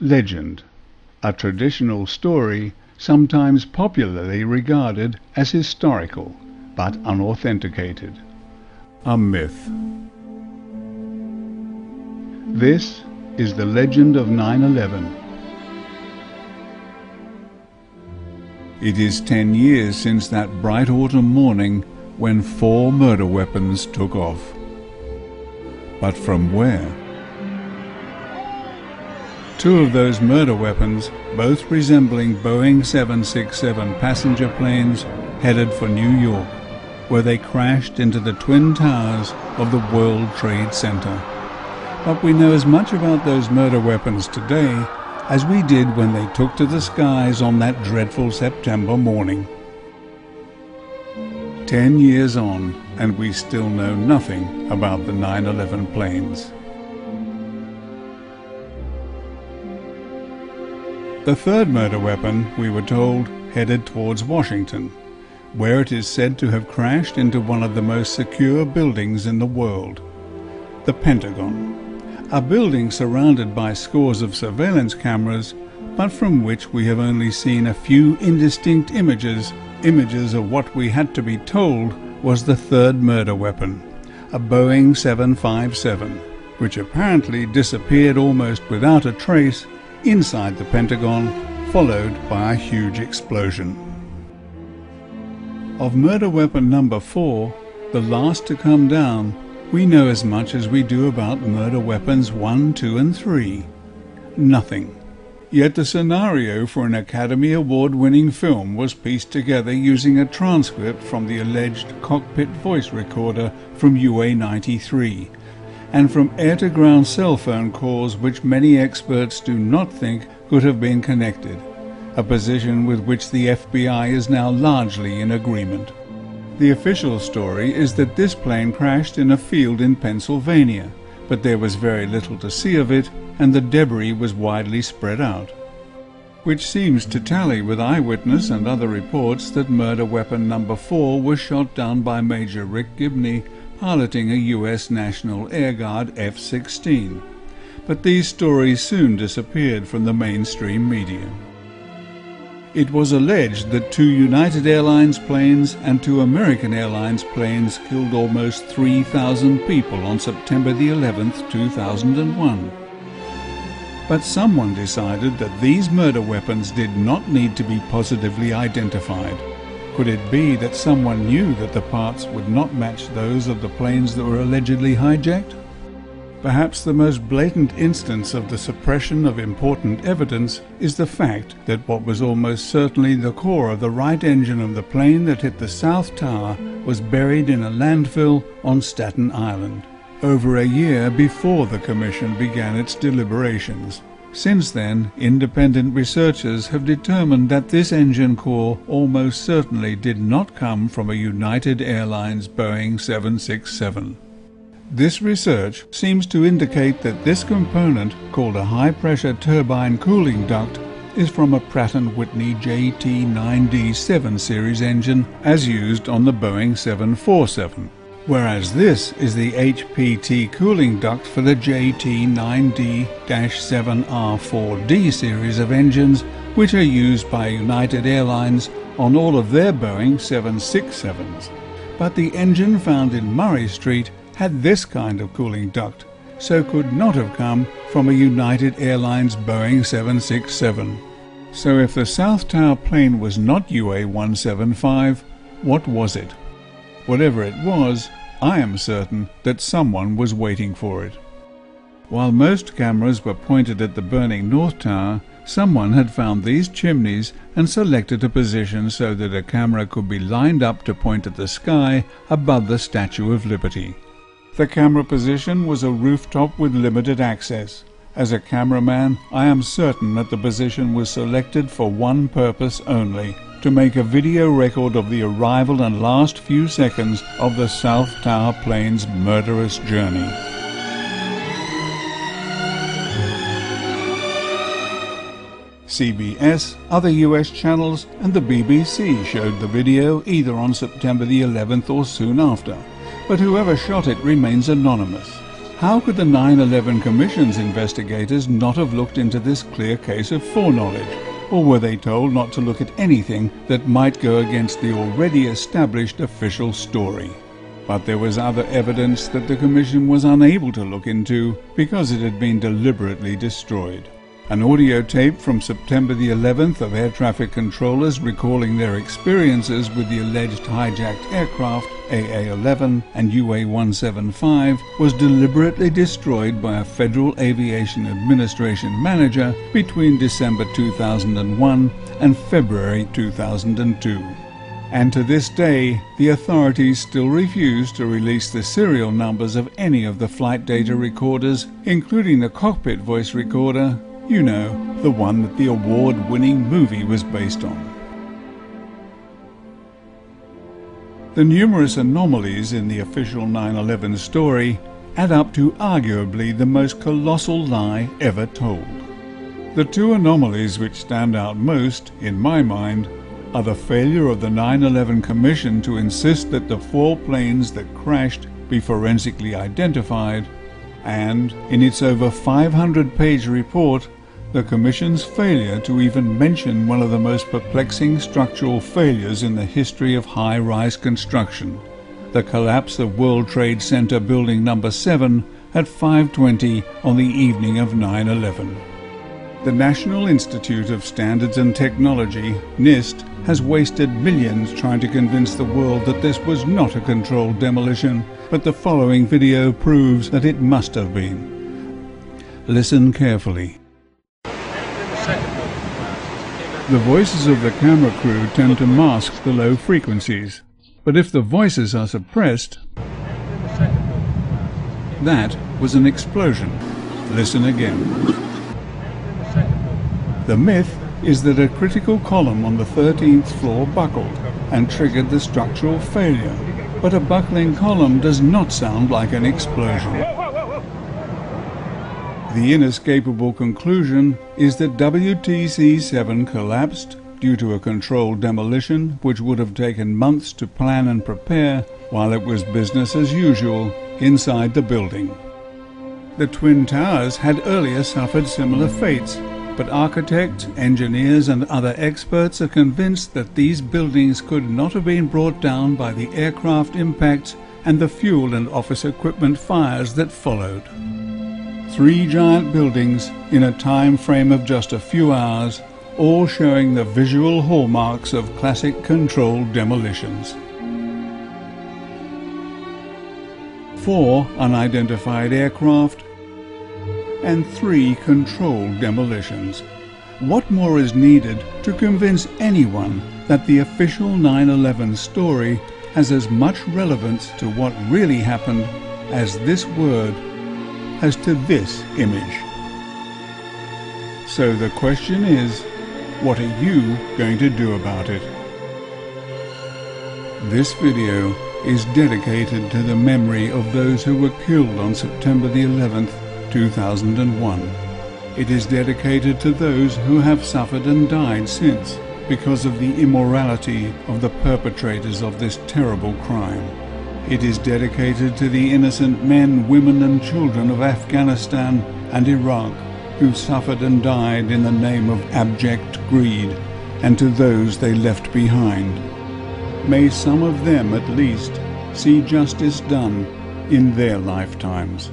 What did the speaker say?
Legend, a traditional story sometimes popularly regarded as historical but unauthenticated. A myth. This is the legend of 9/11. It is 10 years since that bright autumn morning when 4 murder weapons took off. But from where? 2 of those murder weapons, both resembling Boeing 767 passenger planes, headed for New York, where they crashed into the Twin Towers of the World Trade Center. But we know as much about those murder weapons today as we did when they took to the skies on that dreadful September morning. 10 years on, and we still know nothing about the 9/11 planes. The third murder weapon, we were told, headed towards Washington, where it is said to have crashed into one of the most secure buildings in the world, the Pentagon. A building surrounded by scores of surveillance cameras, but from which we have only seen a few indistinct images of what we had to be told was the third murder weapon, a Boeing 757, which apparently disappeared almost without a trace inside the Pentagon, followed by a huge explosion. Of murder weapon number 4, the last to come down, we know as much as we do about murder weapons 1, 2, and 3. Nothing. Yet the scenario for an Academy Award-winning film was pieced together using a transcript from the alleged cockpit voice recorder from UA-93, and from air-to-ground cell phone calls which many experts do not think could have been connected, a position with which the FBI is now largely in agreement. The official story is that this plane crashed in a field in Pennsylvania, but there was very little to see of it, and the debris was widely spread out, which seems to tally with eyewitness and other reports that murder weapon number 4 was shot down by Major Rick Gibney, piloting a U.S. National Air Guard F-16. But these stories soon disappeared from the mainstream media. It was alleged that 2 United Airlines planes and 2 American Airlines planes killed almost 3,000 people on September the 11th, 2001. But someone decided that these murder weapons did not need to be positively identified. Could it be that someone knew that the parts would not match those of the planes that were allegedly hijacked? Perhaps the most blatant instance of the suppression of important evidence is the fact that what was almost certainly the core of the right engine of the plane that hit the South Tower was buried in a landfill on Staten Island, over a year before the Commission began its deliberations. Since then, independent researchers have determined that this engine core almost certainly did not come from a United Airlines Boeing 767. This research seems to indicate that this component, called a high-pressure turbine cooling duct, is from a Pratt & Whitney JT9D7 series engine as used on the Boeing 747, whereas this is the HPT cooling duct for the JT9D-7R4D series of engines, which are used by United Airlines on all of their Boeing 767s. But the engine found in Murray Street had this kind of cooling duct, so could not have come from a United Airlines Boeing 767. So if the South Tower plane was not UA-175, what was it? Whatever it was, I am certain that someone was waiting for it. While most cameras were pointed at the burning North Tower, someone had found these chimneys and selected a position so that a camera could be lined up to point at the sky above the Statue of Liberty. The camera position was a rooftop with limited access. As a cameraman, I am certain that the position was selected for one purpose only: to make a video record of the arrival and last few seconds of the South Tower plane's murderous journey. CBS, other US channels, and the BBC showed the video either on September the 11th or soon after, but whoever shot it remains anonymous. How could the 9/11 Commission's investigators not have looked into this clear case of foreknowledge? Or were they told not to look at anything that might go against the already established official story? But there was other evidence that the Commission was unable to look into because it had been deliberately destroyed. An audio tape from September the 11th of air traffic controllers recalling their experiences with the alleged hijacked aircraft AA-11 and UA-175 was deliberately destroyed by a Federal Aviation Administration manager between December 2001 and February 2002. And to this day, the authorities still refuse to release the serial numbers of any of the flight data recorders, including the cockpit voice recorder, you know, the one that the award-winning movie was based on. The numerous anomalies in the official 9/11 story add up to arguably the most colossal lie ever told. The two anomalies which stand out most, in my mind, are the failure of the 9/11 Commission to insist that the 4 planes that crashed be forensically identified, and, in its over 500-page report, the Commission's failure to even mention one of the most perplexing structural failures in the history of high-rise construction, the collapse of World Trade Center Building No. 7 at 5:20 on the evening of 9/11. The National Institute of Standards and Technology, NIST, has wasted millions trying to convince the world that this was not a controlled demolition, but the following video proves that it must have been. Listen carefully. The voices of the camera crew tend to mask the low frequencies, but if the voices are suppressed, that was an explosion. Listen again. The myth is that a critical column on the 13th floor buckled and triggered the structural failure, but a buckling column does not sound like an explosion. The inescapable conclusion is that WTC-7 collapsed due to a controlled demolition which would have taken months to plan and prepare while it was business as usual inside the building. The Twin Towers had earlier suffered similar fates, but architects, engineers and other experts are convinced that these buildings could not have been brought down by the aircraft impacts and the fuel and office equipment fires that followed. 3 giant buildings in a time frame of just a few hours, all showing the visual hallmarks of classic controlled demolitions. 4 unidentified aircraft and 3 controlled demolitions. What more is needed to convince anyone that the official 9/11 story has as much relevance to what really happened as this word has to this image? So the question is, what are you going to do about it? This video is dedicated to the memory of those who were killed on September the 11th, 2001. It is dedicated to those who have suffered and died since because of the immorality of the perpetrators of this terrible crime. It is dedicated to the innocent men, women and children of Afghanistan and Iraq who suffered and died in the name of abject greed, and to those they left behind. May some of them at least see justice done in their lifetimes.